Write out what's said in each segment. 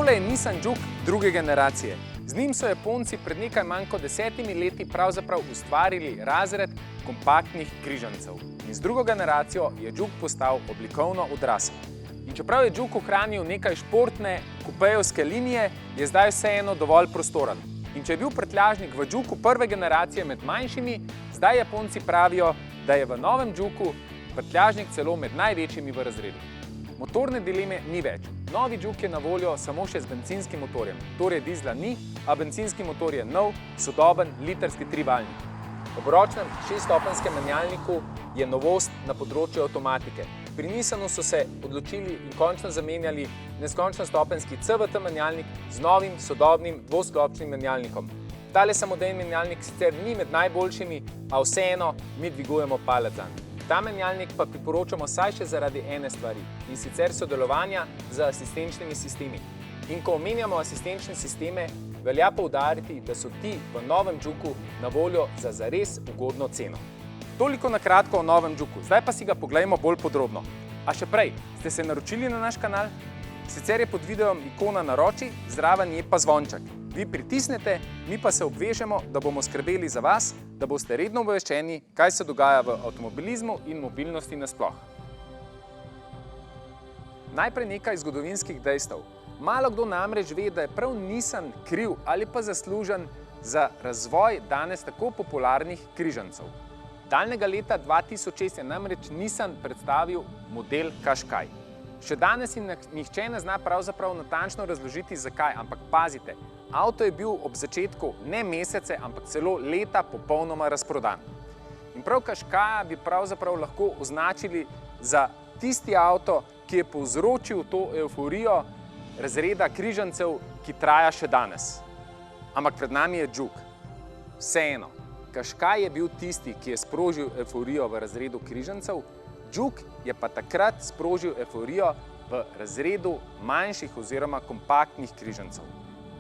Tole je Nissan Juke druge generacije. Z njim so Japonci pred nekaj manj kot 10 leti pravzaprav ustvarili razred kompaktnih križancev. In z drugo generacijo je Juke postal oblikovno odrasel. In čeprav je Juke ohranil nekaj športne kupejevske linije, je zdaj vseeno dovolj prostoren. In če je bil prtljažnik v Jukeu prve generacije med manjšimi, zdaj Japonci pravijo, da je v novem Jukeu prtljažnik celo med največjimi v razredu. Motorne dileme ni več. Novi Juke je na voljo samo še z bencinskim motorjem. Torej dizla ni, a bencinski motor je nov, sodoben, litrski trivaljnik. Ob ročnem 6-stopenjskem menjalniku je novost na področju avtomatike. Pri Nissanu so se odločili in končno zamenjali neskončnostopenjski CVT menjalnik z novim, sodobnim, dvosklopčnim menjalnikom. Tale samodejni menjalnik sicer ni med najboljšimi, a vseeno mi dvigujemo palec zanj. Ta menjalnik pa priporočamo saj še zaradi ene stvari, in sicer sodelovanja z asistenčnimi sistemi. In ko omenjamo asistenčne sisteme, velja poudariti, da so ti v novem Jukeu na voljo za zares ugodno ceno. Toliko na kratko o novem Jukeu, zdaj pa si ga poglejmo bolj podrobno. A še prej, ste se naročili na naš kanal? Sicer je pod videom ikona naroči, zraven je pa zvonček. Vi pritisnete, mi pa se obvežemo, da bomo skrbeli za vas, da boste redno obveščeni, kaj se dogaja v avtomobilizmu in mobilnosti nasploh. Najprej nekaj zgodovinskih dejstev. Malo kdo namreč ve, da je prav Nissan kriv ali pa zaslužen za razvoj danes tako popularnih križancev. Daljnega leta 2006 je namreč Nissan predstavil model Qashqai. Še danes jim nihče ne zna pravzaprav natančno razložiti zakaj, ampak pazite, avto je bil ob začetku ne mesece, ampak celo leta popolnoma razprodan. In prav Qashqaia bi pravzaprav lahko označili za tisti avto, ki je povzročil to evforijo razreda križancev, ki traja še danes. Ampak pred nami je Juke. Vseeno, Qashqai je bil tisti, ki je sprožil evforijo v razredu križancev, Juke je pa takrat sprožil evforijo v razredu manjših oziroma kompaktnih križancev.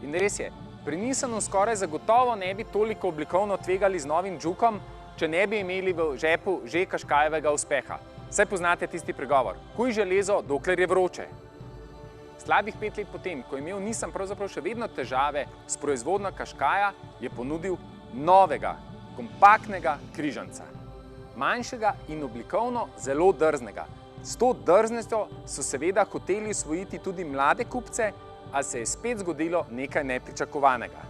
In res je, pri Nissanu skoraj zagotovo ne bi toliko oblikovno tvegali z novim Jukeom, če ne bi imeli v žepu že Qashqaievega uspeha. Saj poznate tisti pregovor, kuj železo, dokler je vroče. Slabih 5 let potem, ko je imel Nissan pravzaprav še vedno težave s proizvodnjo Qashqaia, je ponudil novega, kompaktnega križanca. Manjšega in oblikovno zelo drznega. S to drznostjo so seveda hoteli osvojiti tudi mlade kupce, a se je spet zgodilo nekaj nepričakovanega.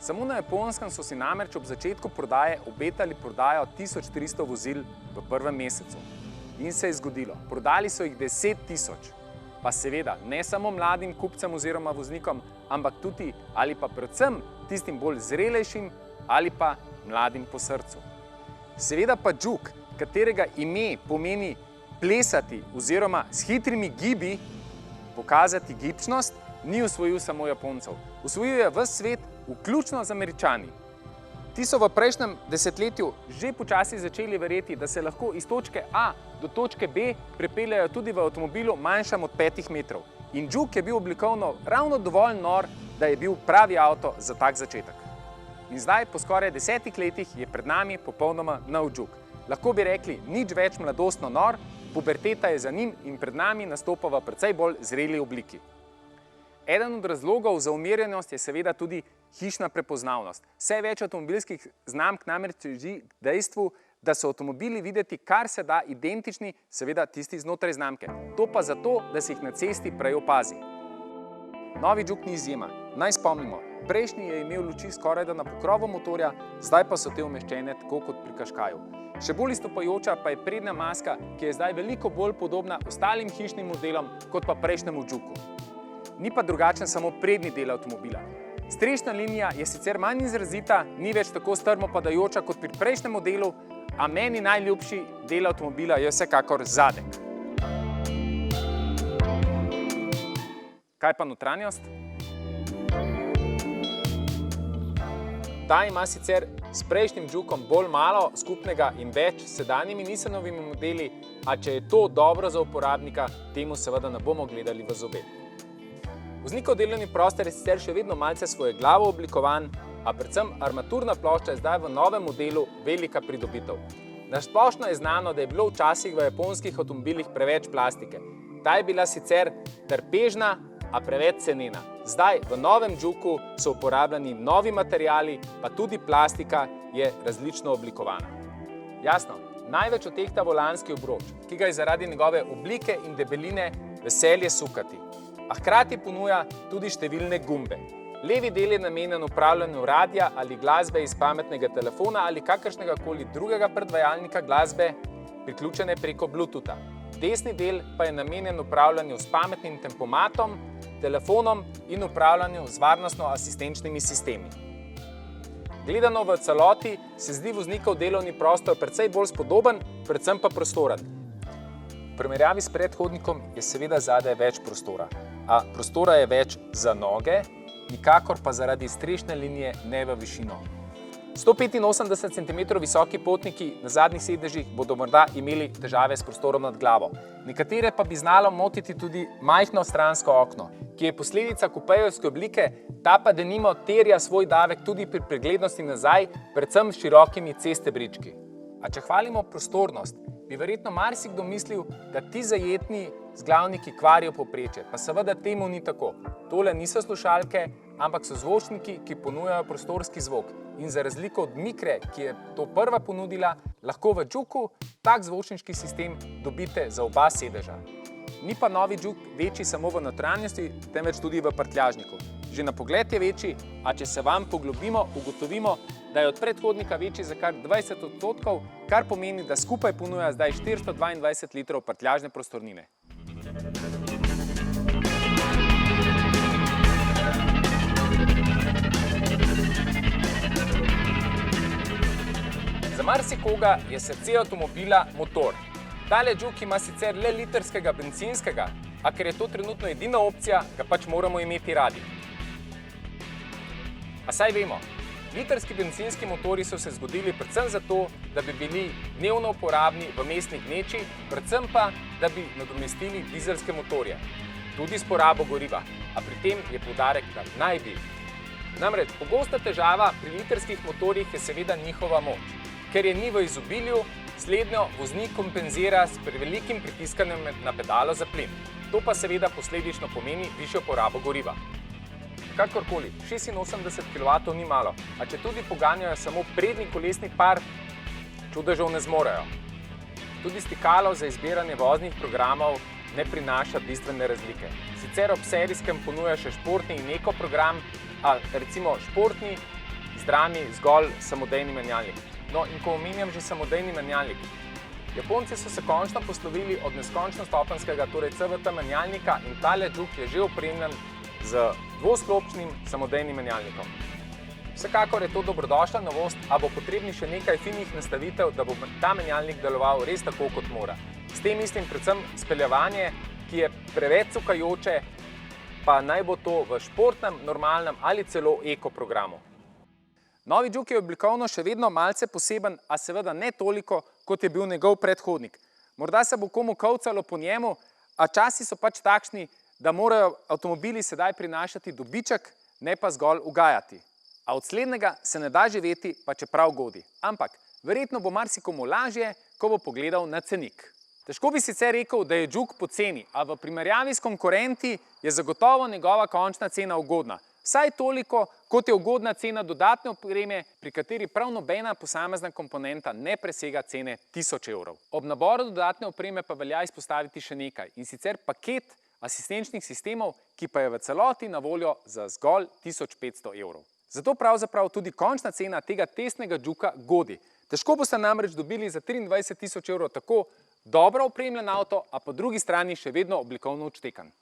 Samo na Japonskem so si namreč ob začetku prodaje obetali prodajo 1300 vozil v prvem mesecu. In se je zgodilo. Prodali so jih 10 000. Pa seveda ne samo mladim kupcem oziroma voznikom, ampak tudi ali pa predvsem tistim bolj zrelejšim ali pa mladim po srcu. Seveda pa Juke, katerega ime pomeni plesati oziroma s hitrimi gibi pokazati gibčnost, ni osvojil samo Japoncev. Osvojil je ves svet, vključno z Američani. Ti so v prejšnjem desetletju že počasi začeli verjeti, da se lahko iz točke A do točke B prepeljajo tudi v avtomobilu manjšem od 5 metrov. In Juke je bil oblikovno ravno dovolj nor, da je bil pravi avto za tak začetek. In zdaj, po skoraj 10 letih, je pred nami popolnoma nov Juke. Lahko bi rekli, nič več mladostno nor, puberteta je za njim in pred nami nastopa v precej bolj zreli obliki. Eden od razlogov za umirjenost je seveda tudi hišna prepoznavnost. Vse več avtomobilskih znamk namreč teži k dejstvu, da so avtomobili videti kar se da identični, seveda tisti znotraj znamke. To pa zato, da se jih na cesti prej opazi. Novi Juke ni izjema. Naj spomnimo, prejšnji je imel luči skorajda na pokrovu motorja, zdaj pa so te umeščene tako kot pri Qashqaiu. Še bolj izstopajoča pa je prednja maska, ki je zdaj veliko bolj podobna ostalim hišnim modelom kot pa prejšnjemu Jukeu. Ni pa drugačen samo prednji del avtomobila. Strešna linija je sicer manj izrazita, ni več tako strmo padajoča kot pri prejšnjem modelu, a meni najljubši del avtomobila je vsekakor zadek. Kaj pa notranjost? Ta ima sicer s prejšnjim Jukeom bolj malo skupnega in več s sedanjimi Nissanovimi modeli, a če je to dobro za uporabnika, temu seveda ne bomo gledali v zobe. Voznikov delovni prostor je sicer še vedno malce svojeglavo oblikovan, a predvsem armaturna plošča je zdaj v novem modelu velika pridobitev. Na splošno je znano, da je bilo včasih v japonskih avtomobilih preveč plastike. Ta je bila sicer trpežna, a preveč cenena. Zdaj v novem Juku so uporabljeni novi materiali, pa tudi plastika je različno oblikovana. Jasno, največ odtehta volanski obroč, ki ga je zaradi njegove oblike in debeline veselje sukati, a hkrati ponuja tudi številne gumbe. Levi del je namenjen upravljanju radia ali glasbe iz pametnega telefona ali kakršnega koli drugega predvajalnika glasbe, priključene preko Bluetootha. Desni del pa je namenjen upravljanju s pametnim tempomatom, telefonom in upravljanju z varnostno-asistenčnimi sistemi. Gledano v celoti se zdi voznikov delovni prostor precej bolj spodoben, predvsem pa prostoren. V primerjavi s predhodnikom je seveda zadaj več prostora, a prostora je več za noge, nikakor pa zaradi strešne linije ne v višino. 185 cm visoki potniki na zadnjih sedežih bodo morda imeli težave s prostorom nad glavo. Nekatere pa bi znalo motiti tudi majhno stransko okno, ki je posledica kupejevske oblike, ta pa denimo terja svoj davek tudi pri preglednosti nazaj, predvsem s širokimi cestebrički. A če hvalimo prostornost, bi verjetno marsikdo mislil, da ti zajetni zglavniki kvarijo povprečje, pa seveda temu ni tako. Tole niso slušalke, ampak so zvočniki, ki ponujajo prostorski zvok. In za razliko od Mikre, ki je to prva ponudila, lahko v Juku tak zvočniški sistem dobite za oba sedeža. Ni pa novi Juk večji samo v notranjosti, temveč tudi v prtljažniku. Že na pogled je večji, a če se vam poglobimo, ugotovimo, da je od predhodnika večji za kar 20%, kar pomeni, da skupaj ponuja zdaj 422 litrov prtljažne prostornine. Za marsikoga je srce avtomobila motor. Tale Juk ima sicer le litrskega bencinskega, a ker je to trenutno edina opcija, ga pač moramo imeti radi. A saj vemo, litrski bencinski motorji so se zgodili predvsem zato, da bi bili dnevno uporabni v mestni gneči, predvsem pa, da bi nadomestili dizelske motorje, tudi s porabo goriva, a pri tem je poudarek, da naj bi. Namreč pogosta težava pri litrskih motorjih je seveda njihova moč. Ker je ni v izobilju, slednjo voznik kompenzira s prevelikim pritiskanjem na pedalo za plin. To pa seveda posledično pomeni višjo porabo goriva. Kakorkoli, 86 kW ni malo, a če tudi poganjajo samo prednji kolesni par, čudežev ne zmorejo. Tudi stikalo za izbiranje voznih programov ne prinaša bistvene razlike. Sicer ob serijskem ponuja še športni in eko program, a recimo športni zdrami zgolj samodejni menjalnik. No, in ko omenjam že samodejni menjalnik, Japonci so se končno poslovili od neskončnostopenjskega, torej CVT menjalnika, in tale Juk je že opremljen z dvosklopčnim samodejnim menjalnikom. Vsekakor je to dobrodošla novost, a bo potrebni še nekaj finih nastavitev, da bo ta menjalnik deloval res tako, kot mora. S tem mislim predvsem speljevanje, ki je preveč cukajoče, pa naj bo to v športnem, normalnem ali celo eko programu. Novi Juk je oblikovno še vedno malce poseben, a seveda ne toliko, kot je bil njegov predhodnik. Morda se bo komu kolcalo po njemu, a časi so pač takšni, da morajo avtomobili sedaj prinašati dobiček, ne pa zgolj ugajati. A od slednjega se ne da živeti, pa čeprav godi. Ampak verjetno bo marsikomu lažje, ko bo pogledal na cenik. Težko bi sicer rekel, da je Juk poceni, a v primerjavi s konkurenti je zagotovo njegova končna cena ugodna. Vsaj toliko, kot je ugodna cena dodatne opreme, pri kateri prav nobena posamezna komponenta ne presega cene 1000 evrov. Ob naboru dodatne opreme pa velja izpostaviti še nekaj, in sicer paket asistenčnih sistemov, ki pa je v celoti na voljo za zgolj 1500 evrov. Zato pravzaprav tudi končna cena tega testnega Juka godi. Težko boste namreč dobili za 23 000 evrov tako dobro opremljen avto, a po drugi strani še vedno oblikovno odštekan.